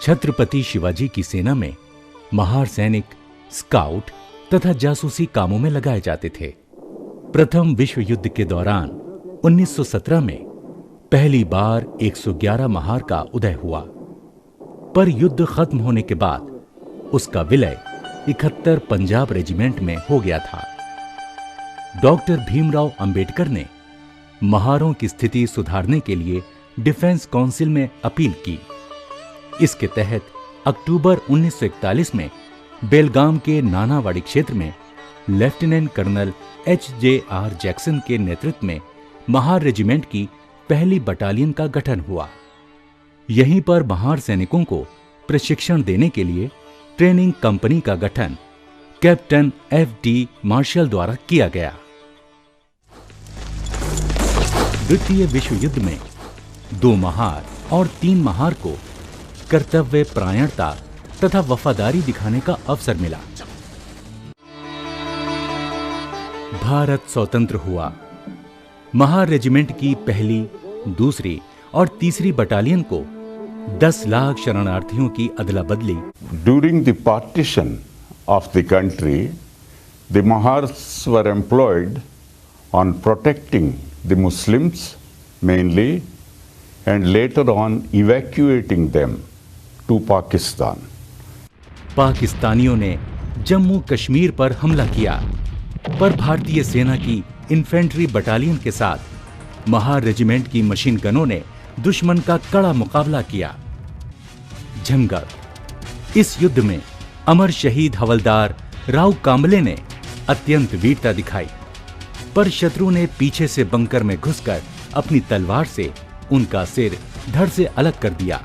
छत्रपति शिवाजी की सेना में महार सैनिक, स्काउट तथा जासूसी कामों में लगाए जाते थे। प्रथम विश्व युद्ध के दौरान 1917 में पहली बार 111 महार का उदय हुआ, पर युद्ध खत्म होने के बाद उसका विलय 71 पंजाब रेजिमेंट में हो गया था। डॉक्टर भीमराव अंबेडकर ने महारों की स्थिति सुधारने के लिए डिफेंस काउंसिल में अपील की। इसके तहत अक्टूबर 1941 में बेलगाम के नानावाड़ी क्षेत्र में लेफ्टिनेंट कर्नल H.J.R. जैक्सन के नेतृत्व में महार रेजिमेंट की पहली बटालियन का गठन हुआ। यहीं पर महार सैनिकों को प्रशिक्षण देने के लिए ट्रेनिंग कंपनी का गठन कैप्टन F.D. मार्शल द्वारा किया गया। द्वितीय विश्व युद्ध में 2 महार और 3 महार को कर्तव्य परायणता तथा वफादारी दिखाने का अवसर मिला। भारत स्वतंत्र हुआ। महार रेजिमेंट की पहली, दूसरी और तीसरी बटालियन को 10 लाख शरणार्थियों की अदला बदली। During the partition of the country, the Mahars were employed on protecting the Muslims mainly and later on evacuating them to Pakistan. पाकिस्तानियों ने जम्मू कश्मीर पर हमला किया, पर भारतीय सेना की इन्फेंट्री बटालियन के साथ महार रेजिमेंट की मशीन गनों ने दुश्मन का कड़ा मुकाबला किया। झंगर। इस युद्ध में अमर शहीद हवलदार राव कांबले ने अत्यंत वीरता दिखाई, पर शत्रु ने पीछे से बंकर में घुसकर अपनी तलवार से उनका सिर धड़ से अलग कर दिया।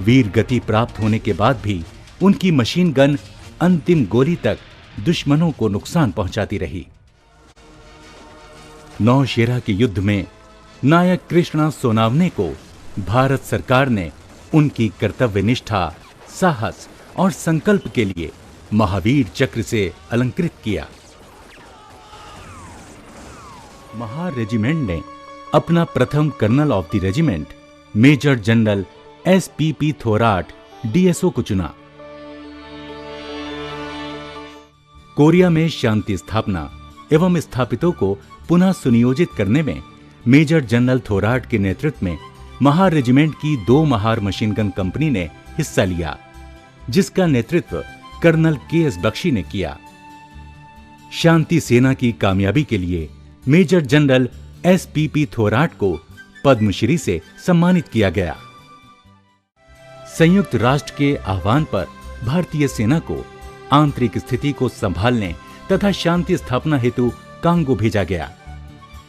वीर गति प्राप्त होने के बाद भी उनकी मशीन गन अंतिम गोली तक दुश्मनों को नुकसान पहुंचाती रही। नौशेरा के युद्ध में नायक कृष्णा सोनावने को भारत सरकार ने उनकी कर्तव्यनिष्ठा, साहस और संकल्प के लिए महावीर चक्र से अलंकृत किया। महार रेजिमेंट ने अपना प्रथम colonel of the regiment major general S.P.P. Thorat DSO को चुना। कोरिया में शांति स्थापना एवं स्थापितों को पुनः सुनियोजित करने में मेजर जनरल थोराट के नेतृत्व में महार रेजिमेंट की 2 महार मशीन गन कंपनी ने हिस्सा लिया, जिसका नेतृत्व कर्नल K.S. बख्शी ने किया। शांति सेना की कामयाबी के लिए मेजर जनरल S.P.P. थोराट को पद्मश्री से सम्मानित किया गया। संयुक्त राष्ट्र के आह्वान पर भारतीय सेना को आंतरिक स्थिति को संभालने तथा शांति स्थापना हेतु कांगो भेजा गया।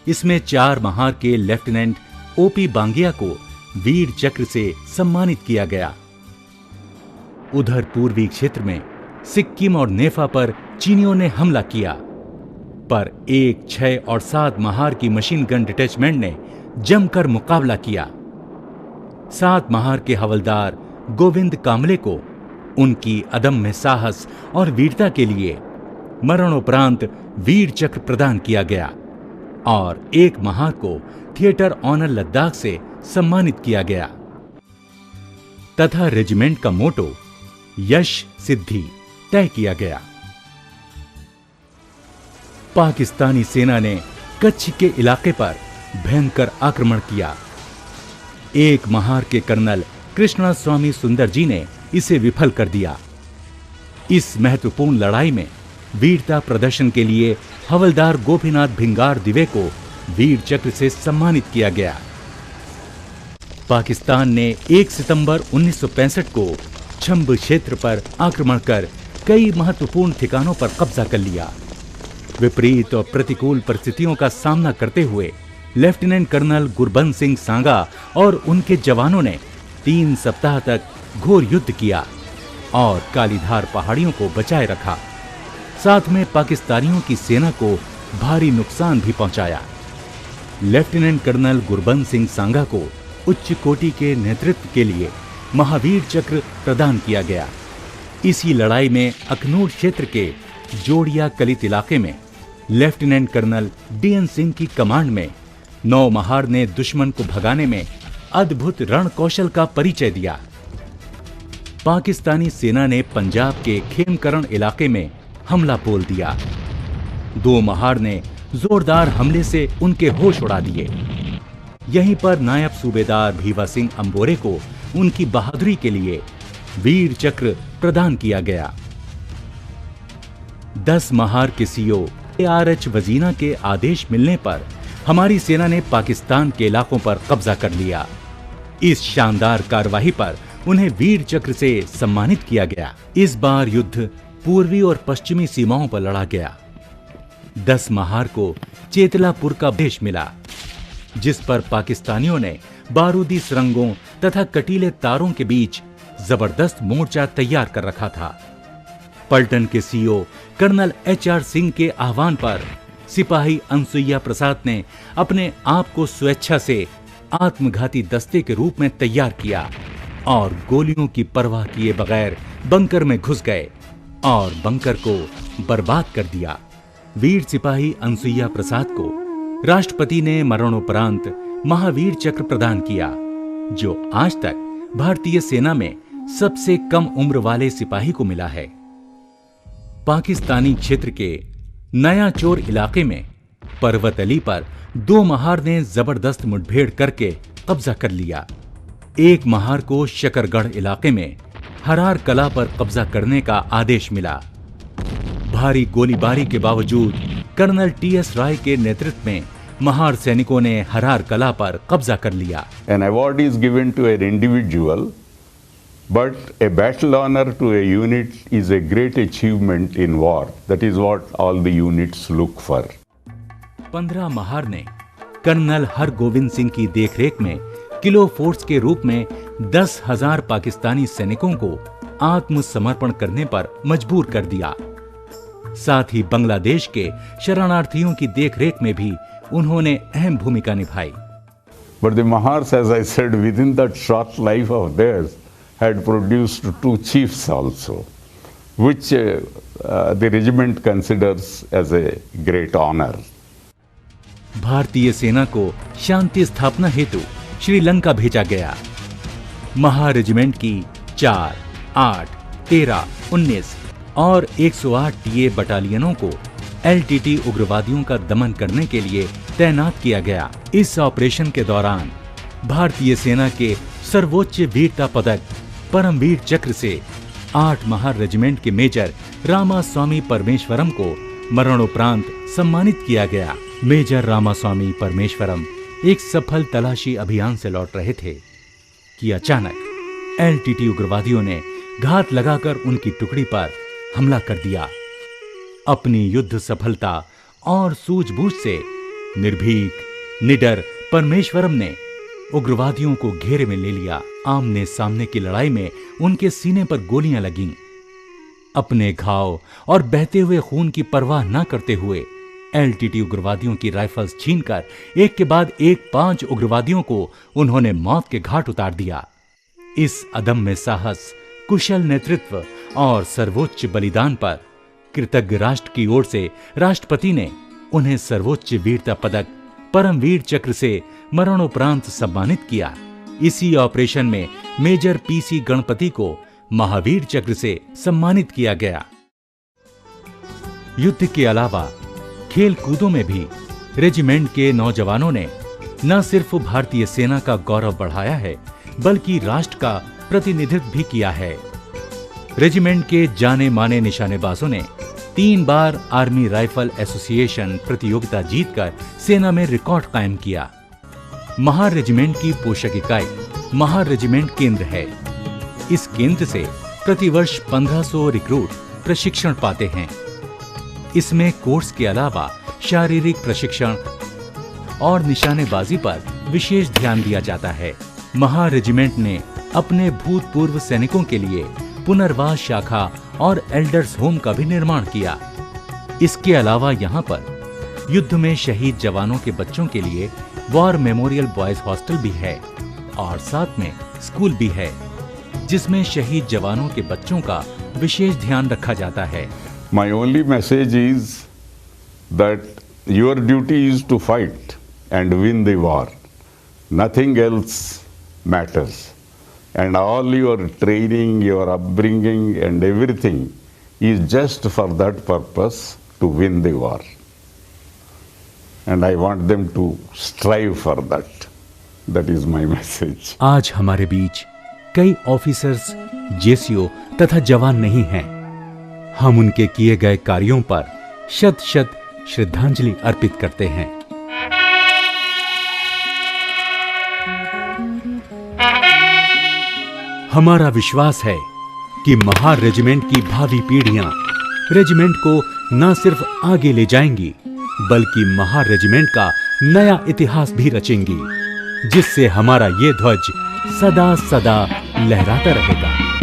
इसमें 4 महार के लेफ्टिनेंट O.P. बांगिया को वीर चक्र से सम्मानित किया गया। उधर पूर्वी क्षेत्र में सिक्किम और नेफा पर चीनियों ने हमला किया, पर 1, 6 और 7 महार की मशीन गन डिटैचमेंट ने जमकर मुकाबला किया। 7 महार के हवलदार गोविंद कामले को उनकी अदम्य साहस और वीरता के लिए मरणोपरांत वीर चक्र प्रदान किया गया और 1 महार को थिएटर ऑनर लद्दाख से सम्मानित किया गया तथा रेजिमेंट का मोटो यश सिद्धि तय किया गया। पाकिस्तानी सेना ने कच्छ के इलाके पर भयंकर आक्रमण किया। 1 महार के कर्नल कृष्णा स्वामी सुंदर जी ने इसे विफल कर दिया। इस महत्वपूर्ण लड़ाई में वीरता प्रदर्शन के लिए हवलदार गोपीनाथ भिंगार दिवे को वीर चक्र से सम्मानित किया गया। पाकिस्तान ने 1 सितंबर 1965 को छंब क्षेत्र पर आक्रमण कर कई महत्वपूर्ण ठिकानों पर कब्जा कर लिया। विपरीत और प्रतिकूल परिस्थितियों का सामना करते हुए लेफ्टिनेंट कर्नल गुरबंस सिंह सांगा और उनके जवानों ने 3 सप्ताह तक घोर युद्ध किया और कालीधार पहाड़ियों को बचाए रखा। साथ में पाकिस्तानियों की सेना को भारी नुकसान भी पहुंचाया। लेफ्टिनेंट कर्नल गुरबंस सिंह सांगा को उच्च कोटि के नेतृत्व के लिए महावीर चक्र प्रदान किया गया। इसी लड़ाई में अखनूर क्षेत्र के जोड़िया कलित इलाके में लेफ्टिनेंट कर्नल DN सिंह की कमांड में 9 महार ने दुश्मन को भगाने में अद्भुत रण कौशल का परिचय दिया। पाकिस्तानी सेना ने पंजाब के खेमकरण इलाके में हमला बोल दिया। दो महार ने जोरदार हमले से उनके होश उड़ा दिए। यहीं पर नायब सूबेदार भीवा सिंह अंबोरे को उनकी बहादुरी के लिए वीर चक्र प्रदान किया गया। 10 महार के सीओ ARH वजीना के आदेश मिलने पर हमारी सेना ने पाकिस्तान के इलाकों पर कब्जा कर लिया। इस शानदार कार्रवाई पर उन्हें वीर चक्र से सम्मानित किया गया। इस बार युद्ध पूर्वी और पश्चिमी सीमाओं पर लड़ा गया। 10 महार को चेतलापुर का देश मिला, जिस पर पाकिस्तानियों ने बारूदी सुरंगों तथा कटीले तारों के बीच जबरदस्त मोर्चा तैयार कर रखा था। पलटन के सीओ कर्नल HR सिंह के आह्वान पर सिपाही अनसुईया प्रसाद ने अपने आप को स्वेच्छा से आत्मघाती दस्ते के रूप में तैयार किया और गोलियों की परवाह किए बगैर बंकर में घुस गए और बंकर को बर्बाद कर दिया। वीर सिपाही अनसुईया प्रसाद को राष्ट्रपति ने मरणोपरांत महावीर चक्र प्रदान किया, जो आज तक भारतीय सेना में सबसे कम उम्र वाले सिपाही को मिला है। पाकिस्तानी क्षेत्र के नया चोर इलाके में पर्वत अली पर 2 महार ने जबरदस्त मुठभेड़ करके कब्जा कर लिया। एक महार को शकरगढ़ इलाके में हरार कला पर कब्जा करने का आदेश मिला। भारी गोलीबारी के बावजूद कर्नल TS राय के नेतृत्व में महार सैनिकों ने हरार कला पर कब्जा कर लिया। An award is given to an individual, but a battle honor to a unit is a great achievement in war. That is what all the units look for. 15 Mahar ने कर्नल हरगोविंद सिंह की देखरेख में किलो फोर्स के रूप में 10,000 पाकिस्तानी सैनिकों को आत्मसमर्पण करने पर मजबूर कर दिया। साथ ही बांग्लादेश के शरणार्थियों की देखरेख में भी उन्होंने अहम भूमिका निभाई। But the Mahars, as I said, within that short life of theirs, had produced 2 chiefs also, which the regiment considers as a great honor. भारतीय सेना को शांति स्थापना हेतु श्रीलंका भेजा गया। महार रेजिमेंट की 4, 8, 13, 19 और 108 टीए बटालियनों को LTT उग्रवादियों का दमन करने के लिए तैनात किया गया। इस ऑपरेशन के दौरान भारतीय सेना के सर्वोच्च वीरता पदक परमवीर चक्र से 8 महार रेजिमेंट के मेजर रामास्वामी परमेश्वरम को मरणोपरांत सम्मानित किया गया। मेजर रामास्वामी परमेश्वरम एक सफल तलाशी अभियान से लौट रहे थे कि अचानक LTT उग्रवादियों ने घात लगाकर उनकी टुकड़ी पर हमला कर दिया। अपनी युद्ध सफलता और सूझबूझ से निर्भीक, निडर परमेश्वरम ने उग्रवादियों को घेरे में ले लिया। आमने सामने की लड़ाई में उनके सीने पर गोलियां लगीं। अपने घाव और बहते हुए खून की परवाह न करते हुए LTT उग्रवादियों की राइफल्स छीनकर एक के बाद एक 5 उग्रवादियों को उन्होंने मौत के घाट उतार दिया। इस अदम्य साहस, कुशल नेतृत्व और सर्वोच्च बलिदान पर कृतज्ञ राष्ट्र की ओर से राष्ट्रपति ने उन्हें सर्वोच्च वीरता पदक परमवीर चक्र से मरणोपरांत सम्मानित किया। इसी ऑपरेशन में मेजर PC गणपति को महावीर चक्र से सम्मानित किया गया। युद्ध के अलावा खेल कूदों में भी रेजिमेंट के नौजवानों ने न सिर्फ भारतीय सेना का गौरव बढ़ाया है, बल्कि राष्ट्र का प्रतिनिधित्व भी किया है। रेजिमेंट के जाने माने निशानेबाजों ने 3 बार आर्मी राइफल एसोसिएशन प्रतियोगिता जीतकर सेना में रिकॉर्ड कायम किया। महार रेजिमेंट की पोषक इकाई महार रेजिमेंट केंद्र है। इस केंद्र से प्रतिवर्ष 1500 रिक्रूट प्रशिक्षण पाते हैं। इसमें कोर्स के अलावा शारीरिक प्रशिक्षण और निशानेबाजी पर विशेष ध्यान दिया जाता है। महार रेजिमेंट ने अपने भूतपूर्व सैनिकों के लिए पुनर्वास शाखा और एल्डर्स होम का भी निर्माण किया। इसके अलावा यहाँ पर युद्ध में शहीद जवानों के बच्चों के लिए वॉर मेमोरियल बॉयज हॉस्टल भी है और साथ में स्कूल भी है, जिसमें शहीद जवानों के बच्चों का विशेष ध्यान रखा जाता है। My only message is that your duty is to fight and win the war. Nothing else matters. and all your training, your upbringing, and everything is just for that purpose, to win the war. And I want them to strive for that. That is my message. आज हमारे बीच कई officers, JCO तथा जवान नहीं हैं। हम उनके किए गए कार्यों पर शत शत श्रद्धांजलि अर्पित करते हैं। हमारा विश्वास है कि महार रेजिमेंट की भावी पीढ़ियां रेजिमेंट को न सिर्फ आगे ले जाएंगी, बल्कि महार रेजिमेंट का नया इतिहास भी रचेंगी, जिससे हमारा ये ध्वज सदा सदा लहराता रहेगा।